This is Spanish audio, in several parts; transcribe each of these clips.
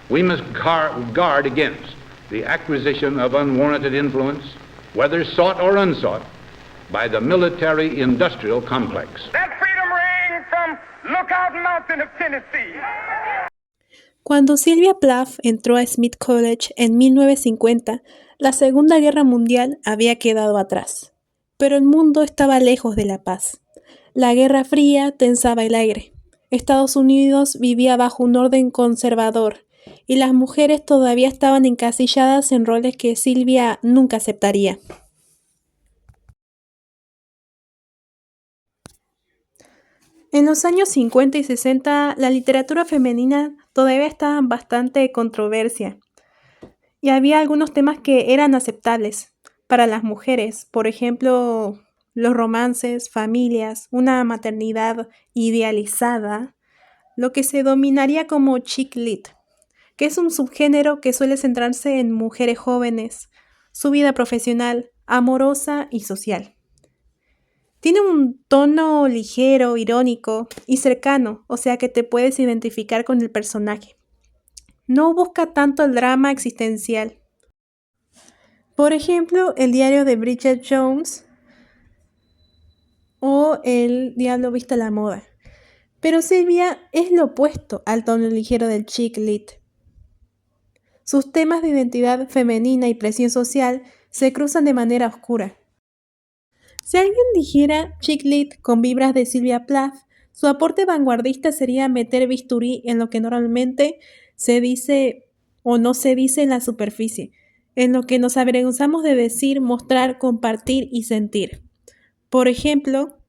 We must guard against the acquisition of unwarranted influence, whether sought or unsought, by the military-industrial complex. That freedom reigns from Lookout Mountain of Tennessee. Cuando Sylvia Plath entró a Smith College en 1950, la Segunda Guerra Mundial había quedado atrás, pero el mundo estaba lejos de la paz. La Guerra Fría tensaba el aire. Estados Unidos vivía bajo un orden conservador y las mujeres todavía estaban encasilladas en roles que Sylvia nunca aceptaría. En los años 50 y 60, la literatura femenina todavía estaba en bastante controversia y había algunos temas que eran aceptables para las mujeres, por ejemplo, los romances, familias, una maternidad idealizada, lo que se dominaría como chick lit, que es un subgénero que suele centrarse en mujeres jóvenes, su vida profesional, amorosa y social. Tiene un tono ligero, irónico y cercano, o sea que te puedes identificar con el personaje. No busca tanto el drama existencial. Por ejemplo, el diario de Bridget Jones o El diablo viste a la moda. Pero Sylvia es lo opuesto al tono ligero del chick lit. Sus temas de identidad femenina y presión social se cruzan de manera oscura. Si alguien dijera chick lit con vibras de Sylvia Plath, su aporte vanguardista sería meter bisturí en lo que normalmente se dice o no se dice en la superficie, en lo que nos avergonzamos de decir, mostrar, compartir y sentir. Por ejemplo,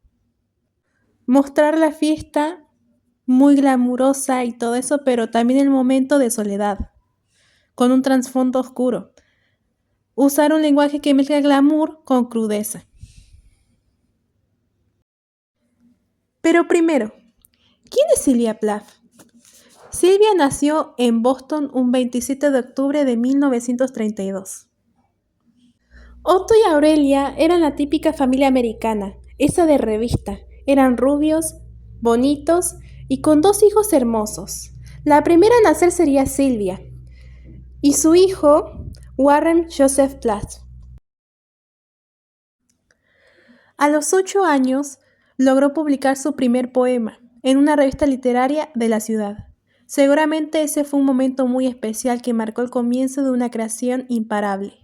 mostrar la fiesta muy glamurosa y todo eso, pero también el momento de soledad, con un trasfondo oscuro. Usar un lenguaje que mezcla glamour con crudeza. Pero primero, ¿quién es Sylvia Plath? Sylvia nació en Boston un 27 de octubre de 1932. Otto y Aurelia eran la típica familia americana, esa de revista. Eran rubios, bonitos y con 2 hijos hermosos. La primera a nacer sería Sylvia y su hijo Warren Joseph Plath. A los 8 años logró publicar su primer poema en una revista literaria de la ciudad. Seguramente ese fue un momento muy especial que marcó el comienzo de una creación imparable,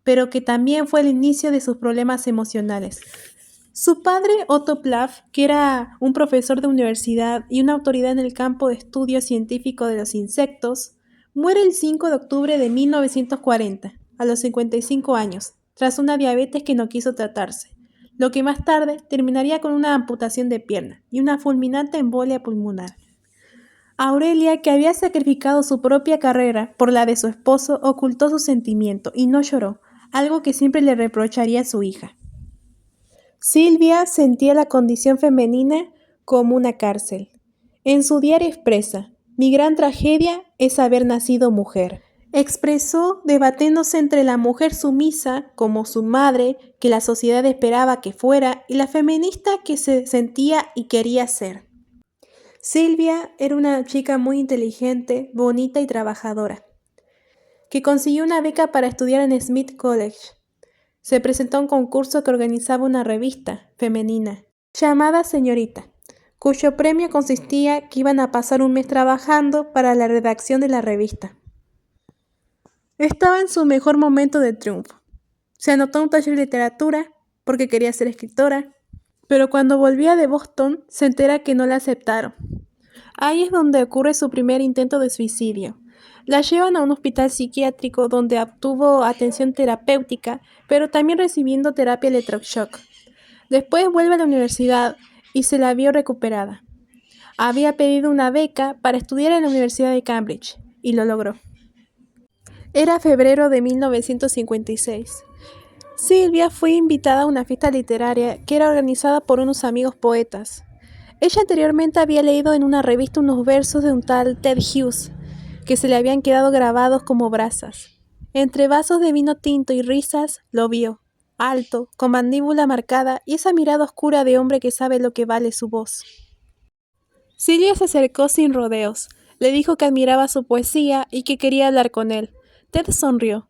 pero que también fue el inicio de sus problemas emocionales. Su padre, Otto Plath, que era un profesor de universidad y una autoridad en el campo de estudio científico de los insectos, muere el 5 de octubre de 1940, a los 55 años, tras una diabetes que no quiso tratarse, lo que más tarde terminaría con una amputación de pierna y una fulminante embolia pulmonar. Aurelia, que había sacrificado su propia carrera por la de su esposo, ocultó su sentimiento y no lloró, algo que siempre le reprocharía a su hija. Sylvia sentía la condición femenina como una cárcel. En su diario expresa: "Mi gran tragedia es haber nacido mujer". Expresó debatiéndose entre la mujer sumisa, como su madre, que la sociedad esperaba que fuera, y la feminista que se sentía y quería ser. Sylvia era una chica muy inteligente, bonita y trabajadora, que consiguió una beca para estudiar en Smith College. Se presentó a un concurso que organizaba una revista femenina llamada Señorita, cuyo premio consistía que iban a pasar un mes trabajando para la redacción de la revista. Estaba en su mejor momento de triunfo. Se anotó a un taller de literatura porque quería ser escritora, pero cuando volvía de Boston se entera que no la aceptaron. Ahí es donde ocurre su primer intento de suicidio. La llevan a un hospital psiquiátrico donde obtuvo atención terapéutica, pero también recibiendo terapia electroshock. Después vuelve a la universidad y se la vio recuperada. Había pedido una beca para estudiar en la Universidad de Cambridge y lo logró. Era febrero de 1956. Sylvia fue invitada a una fiesta literaria que era organizada por unos amigos poetas. Ella anteriormente había leído en una revista unos versos de un tal Ted Hughes, que se le habían quedado grabados como brasas. Entre vasos de vino tinto y risas, lo vio, alto, con mandíbula marcada y esa mirada oscura de hombre que sabe lo que vale su voz. Sylvia se acercó sin rodeos, Le dijo que admiraba su poesía y que quería hablar con él. Ted sonrió.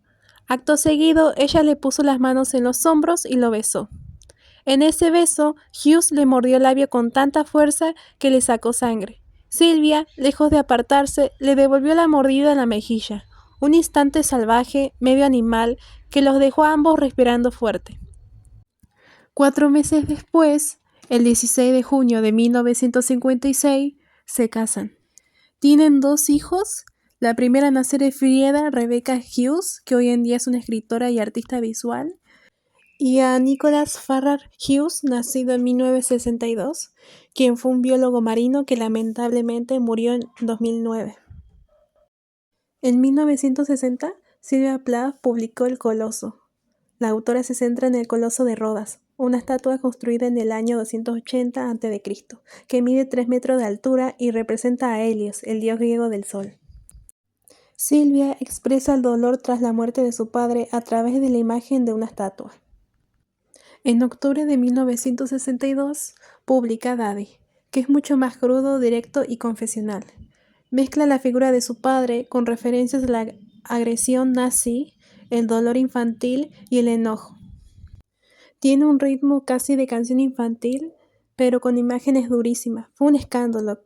Acto seguido, ella le puso las manos en los hombros y lo besó. En ese beso, Hughes le mordió el labio con tanta fuerza que le sacó sangre. Sylvia, lejos de apartarse, le devolvió la mordida en la mejilla. Un instante salvaje, medio animal, que los dejó a ambos respirando fuerte. 4 meses después, el 16 de junio de 1956, se casan. Tienen 2 hijos. La primera nacer es Frieda Rebecca Hughes, que hoy en día es una escritora y artista visual, y a Nicholas Farrar Hughes, nacido en 1962, quien fue un biólogo marino que lamentablemente murió en 2009. En 1960, Sylvia Plath publicó El Coloso. La autora se centra en el Coloso de Rodas, una estatua construida en el año 280 a.C., que mide 3 metros de altura y representa a Helios, el dios griego del sol. Sylvia expresa el dolor tras la muerte de su padre a través de la imagen de una estatua. En octubre de 1962, publica Daddy, que es mucho más crudo, directo y confesional. Mezcla la figura de su padre con referencias a la agresión nazi, el dolor infantil y el enojo. Tiene un ritmo casi de canción infantil, pero con imágenes durísimas. Fue un escándalo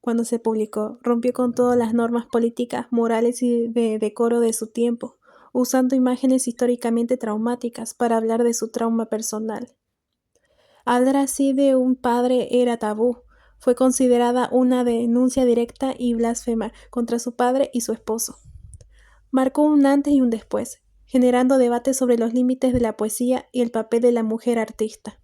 cuando se publicó. Rompió con todas las normas políticas, morales y de decoro de su tiempo, usando imágenes históricamente traumáticas para hablar de su trauma personal. Hablar así de un padre era tabú. Fue considerada una denuncia directa y blasfema contra su padre y su esposo. Marcó un antes y un después, generando debates sobre los límites de la poesía y el papel de la mujer artista.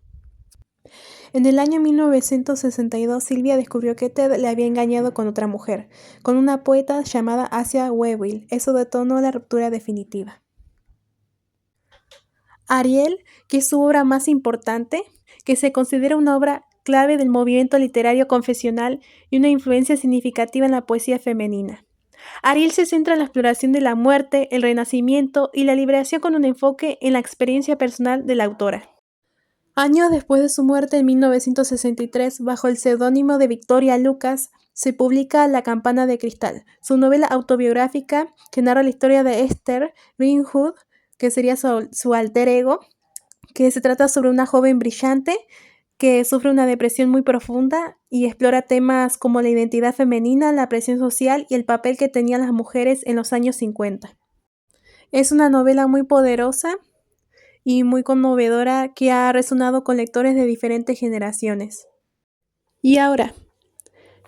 En el año 1962, Sylvia descubrió que Ted le había engañado con otra mujer, con una poeta llamada Asia Wavell. Eso detonó la ruptura definitiva. Ariel, que es su obra más importante, que se considera una obra clave del movimiento literario confesional y una influencia significativa en la poesía femenina. Ariel se centra en la exploración de la muerte, el renacimiento y la liberación con un enfoque en la experiencia personal de la autora. Años después de su muerte, en 1963, bajo el seudónimo de Victoria Lucas, se publica La campana de cristal, su novela autobiográfica que narra la historia de Esther Greenwood, que sería su alter ego, que se trata sobre una joven brillante que sufre una depresión muy profunda y explora temas como la identidad femenina, la presión social y el papel que tenían las mujeres en los años 50. Es una novela muy poderosa y muy conmovedora que ha resonado con lectores de diferentes generaciones. Y ahora,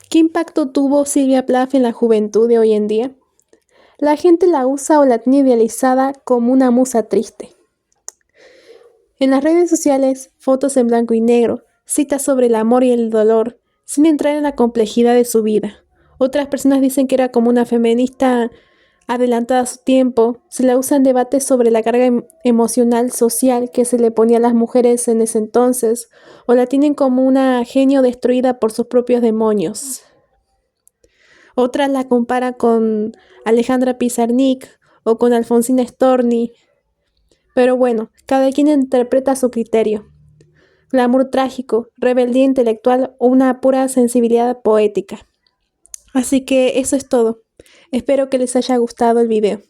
¿qué impacto tuvo Sylvia Plath en la juventud de hoy en día? La gente la usa o la tiene idealizada como una musa triste. En las redes sociales, fotos en blanco y negro, citas sobre el amor y el dolor, sin entrar en la complejidad de su vida. Otras personas dicen que era como una feminista adelantada a su tiempo. Se la usa en debates sobre la carga emocional social que se le ponía a las mujeres en ese entonces, o la tienen como una genio destruida por sus propios demonios. Otras la comparan con Alejandra Pizarnik o con Alfonsina Storni. Pero bueno, cada quien interpreta a su criterio. Glamour trágico, rebeldía intelectual o una pura sensibilidad poética. Así que eso es todo. Espero que les haya gustado el video.